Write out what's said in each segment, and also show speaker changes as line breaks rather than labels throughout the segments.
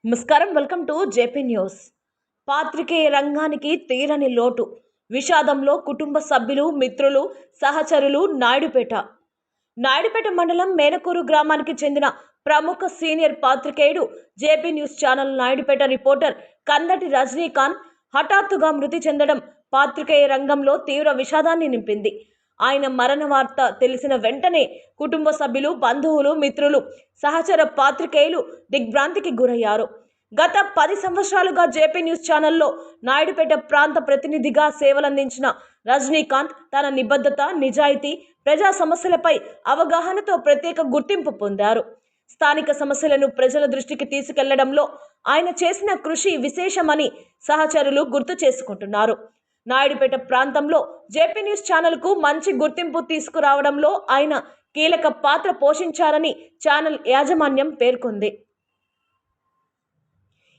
నమస్కారం, welcome to JP news. పాత్రికేయ రంగానికి తీరని లోటు. విషాదంలో కుటుంబ సభ్యులు, మిత్రులు, సహచరులు. నాయుడుపేట మండలం మేనకూరు గ్రామానికి చెందిన ప్రముఖ సీనియర్ పాత్రికేయుడు, JP news channel Naidupeta reporter Kandati Rajinikanth హఠాత్తుగా మృతి చెందడం పాత్రికేయ రంగంలో తీవ్ర విషాదాన్ని నింపింది. ఆయన మరణ వార్త తెలిసిన వెంటనే కుటుంబ సభ్యులు, బంధువులు, మిత్రులు, సహచర పాత్రికేయులు దిగ్భ్రాంతికి గురయ్యారు. గత 10 సంవత్సరాలుగా జేపీ న్యూస్ ఛానల్లో నాయుడుపేట ప్రాంత ప్రతినిధిగా సేవలందించిన రజనీకాంత్ తన నిబద్ధత, నిజాయితీ, ప్రజా సమస్యలపై అవగాహనతో ప్రత్యేక గుర్తింపు పొందారు. స్థానిక సమస్యలను ప్రజల దృష్టికి తీసుకెళ్లడంలో ఆయన చేసిన కృషి విశేషమని సహచరులు గుర్తు చేసుకుంటున్నారు. నాయుడుపేట ప్రాంతంలో జేపీ న్యూస్ ఛానల్కు మంచి గుర్తింపు తీసుకురావడంలో ఆయన కీలక పాత్ర పోషించారని ఛానల్ యాజమాన్యం పేర్కొంది.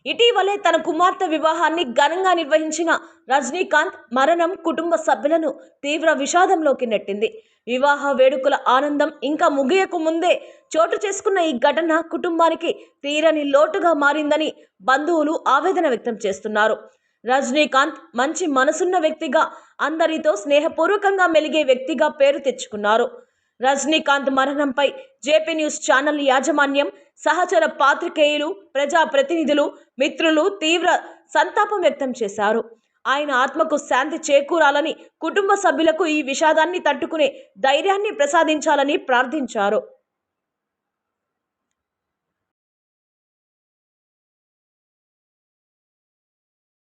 ఇటీవలే తన కుమార్తె వివాహాన్ని ఘనంగా నిర్వహించిన రజనీకాంత్ మరణం కుటుంబ సభ్యులను తీవ్ర విషాదంలోకి నెట్టింది. వివాహ వేడుకల ఆనందం ఇంకా ముగియకు ముందే చోటు చేసుకున్న ఈ ఘటన కుటుంబానికి తీరని లోటుగా మారిందని బంధువులు ఆవేదన వ్యక్తం చేస్తున్నారు. రజనీకాంత్ మంచి మనసున్న వ్యక్తిగా, అందరితో స్నేహపూర్వకంగా మెలిగే వ్యక్తిగా పేరు తెచ్చుకున్నారు. రజనీకాంత్ మరణంపై జేపీ న్యూస్ ఛానల్ యాజమాన్యం, సహచర పాత్రికేయులు, ప్రజా ప్రతినిధులు, మిత్రులు తీవ్ర సంతాపం వ్యక్తం చేశారు. ఆయన ఆత్మకు శాంతి చేకూరాలని, కుటుంబ సభ్యులకు ఈ విషాదాన్ని తట్టుకునే ధైర్యాన్ని ప్రసాదించాలని ప్రార్థించారు.